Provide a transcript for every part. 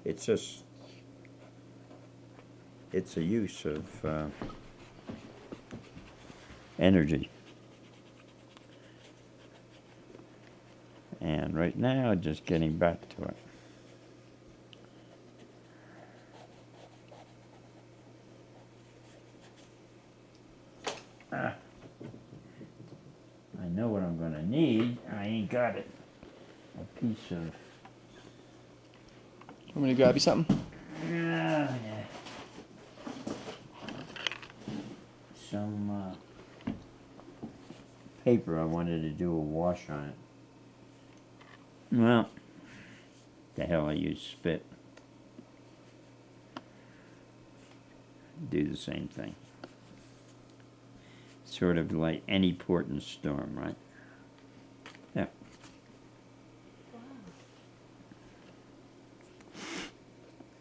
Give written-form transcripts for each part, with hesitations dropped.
It's just, it's a use of energy. And right now, just getting back to it. I know what I'm going to need. I ain't got it. A piece of... Want me to grab you something? Yeah. Some paper. I wanted to do a wash on it. Well, the hell, I use spit. Do the same thing. Sort of like any port in a storm, right? Yeah.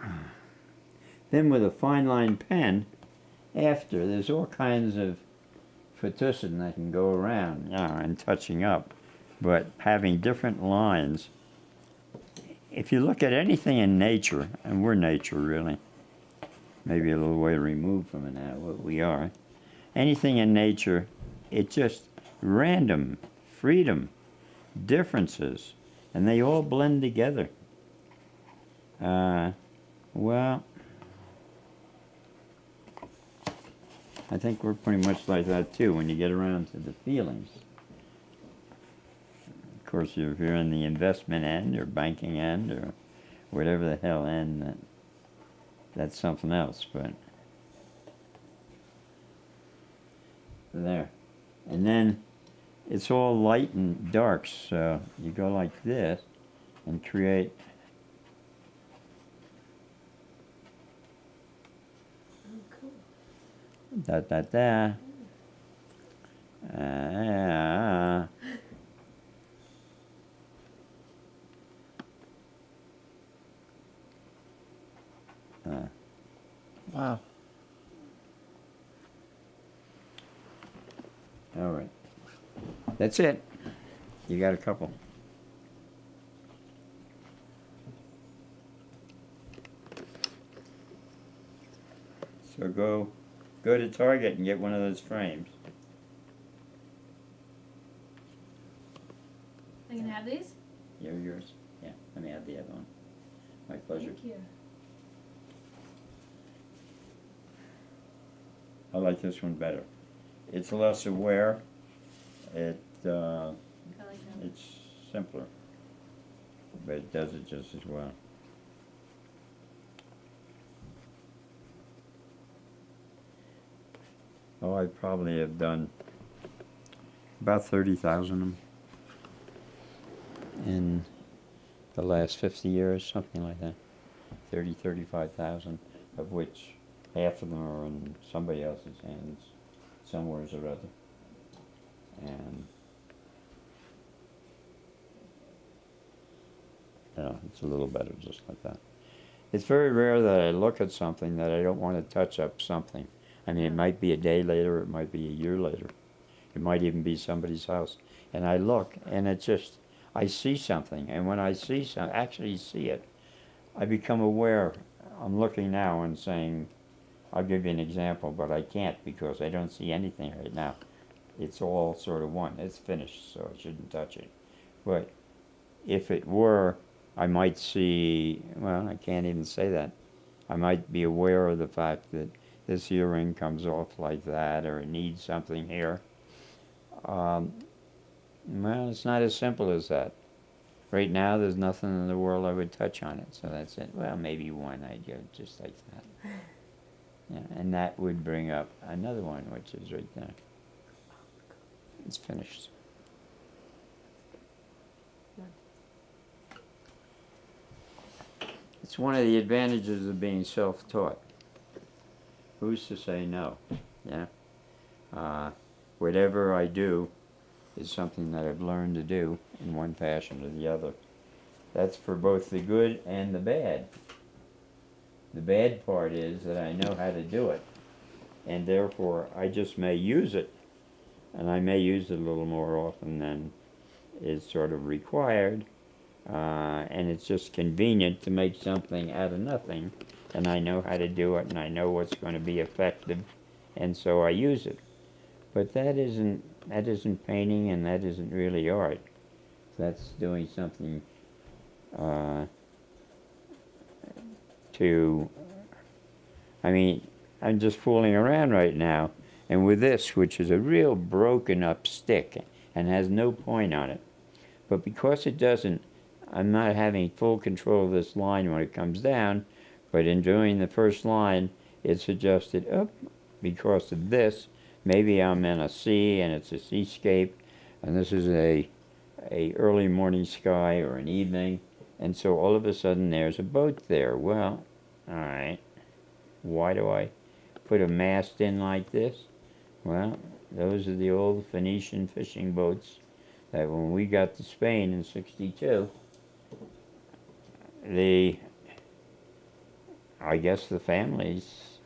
Wow. Then with a fine line pen, after, there's all kinds of fettuccine that can go around, and touching up. But having different lines, if you look at anything in nature, and we're nature really, maybe a little way removed from it now, what we are, anything in nature, it's just random, freedom, differences, and they all blend together. Well, I think we're pretty much like that too when you get around to the feelings. Of course, if you're in the investment end or banking end or whatever the hell end, that's something else, but there. And then it's all light and dark, so you go like this and create da da da. Wow. All right. That's it. You got a couple. So go to Target and get one of those frames. I can have these? They're yours. Yeah, let me have the other one. My pleasure. Thank you. I like this one better. It's less aware. I like that. It's simpler, but it does it just as well. Oh, I probably have done about 30,000 of them in the last 50 years, something like that. 30, 35,000, of which half of them are in somebody else's hands, somewhere or other. And it's a little better just like that. It's very rare that I look at something that I don't want to touch up something. I mean, it might be a day later, it might be a year later. It might even be somebody's house. And I look, and it just, I see something. And when I see actually see it, I become aware. I'm looking now and saying, I'll give you an example, but I can't because I don't see anything right now. It's all sort of one. It's finished, so I shouldn't touch it. But if it were, I might see, well, I can't even say that. I might be aware of the fact that this earring comes off like that, or it needs something here. Well, it's not as simple as that. Right now, there's nothing in the world I would touch on it, so that's it. Well, maybe one I'd go just like that. Yeah, and that would bring up another one, which is right there. It's finished. It's one of the advantages of being self-taught. Who's to say no? Yeah. Whatever I do is something that I've learned to do in one fashion or the other. That's for both the good and the bad. The bad part is that I know how to do it, and therefore I just may use it, and I may use it a little more often than is sort of required, and it's just convenient to make something out of nothing, and I know how to do it, and I know what's going to be effective, and so I use it. But that isn't painting, and that isn't really art. That's doing something to. I mean, I'm just fooling around right now, and with this, which is a real broken up stick and has no point on it, but because it doesn't, I'm not having full control of this line when it comes down, but in doing the first line, it's adjusted up because of this. Maybe I'm in a sea and it's a seascape, and this is a early morning sky or an evening, and so all of a sudden there's a boat there. Well, all right. Why do I put a mast in like this? Well, those are the old Phoenician fishing boats that when we got to Spain in '62, I guess the families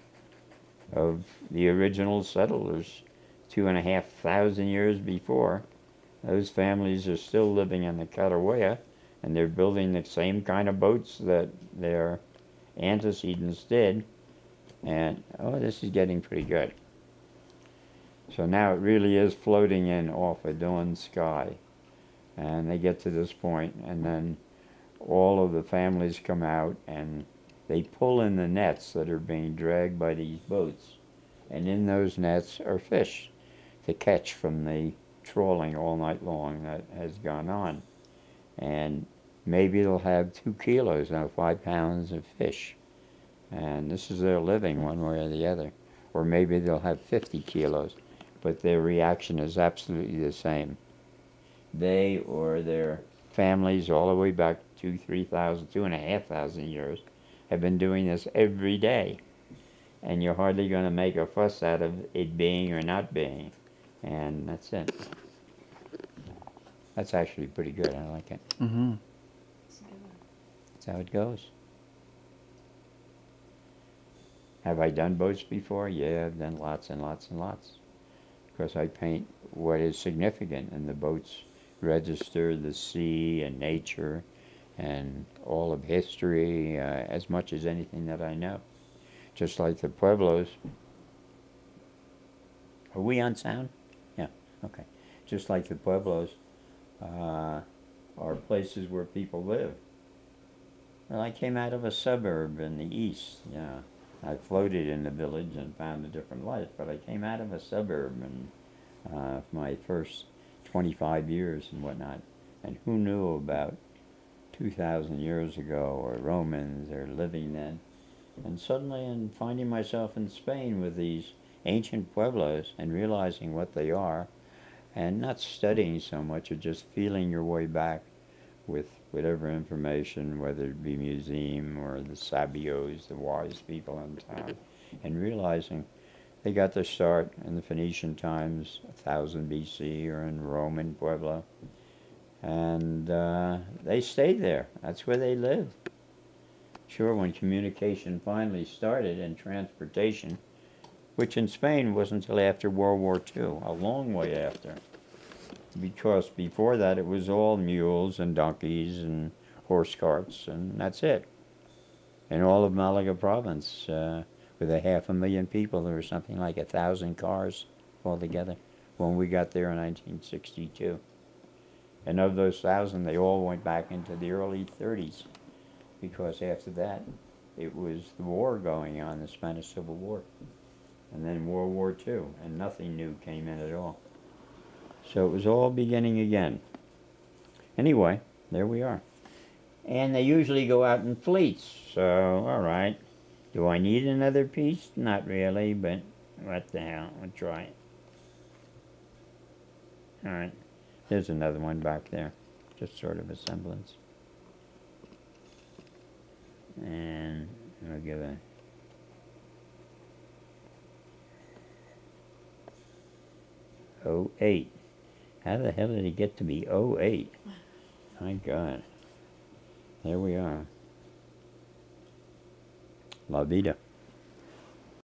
of the original settlers 2,500 years before, those families are still living in the Catawaya, and they're building the same kind of boats that their antecedents did. And, oh, this is getting pretty good. So now it really is floating in off a dawn sky. And they get to this point, and then all of the families come out, and they pull in the nets that are being dragged by these boats. And in those nets are fish to catch from the trawling all night long that has gone on. And maybe they'll have 2 kilos, now 5 pounds of fish. And this is their living one way or the other. Or maybe they'll have 50 kilos, but their reaction is absolutely the same. They or their families all the way back 3,000, 2,500 years have been doing this every day. And you're hardly going to make a fuss out of it being or not being. And that's it. That's actually pretty good. I like it. Mm-hmm. That's how it goes. Have I done boats before? Yeah, I've done lots and lots and lots. Because I paint what is significant, and the boats register the sea and nature and all of history as much as anything that I know. Just like the pueblos. Are we on sound? Yeah, okay. Just like the pueblos are places where people live. Well, I came out of a suburb in the east, yeah. I floated in the village and found a different life, but I came out of a suburb and my first 25 years and whatnot. And who knew about 2,000 years ago, or Romans, or living then? And suddenly, in finding myself in Spain with these ancient pueblos and realizing what they are, and not studying so much, or just feeling your way back with whatever information, whether it be museum or the sabios, the wise people in town, and realizing they got their start in the Phoenician times, 1000 BC, or in Roman Pueblo, and they stayed there. That's where they lived. Sure, when communication finally started and transportation, which in Spain wasn't until after World War II, a long way after. Because before that it was all mules and donkeys and horse carts, and that's it. In all of Malaga province, with 500,000 people, there were something like 1,000 cars altogether when we got there in 1962. And of those 1,000, they all went back into the early 30s, because after that it was the war going on, the Spanish Civil War, and then World War II, and nothing new came in at all. So it was all beginning again. Anyway, there we are. And they usually go out in fleets, so all right. Do I need another piece? Not really, but what the hell, I'll try it. All right, there's another one back there, just sort of a semblance. And I'll give a '08. How the hell did it get to be '08? My God. There we are. La vida.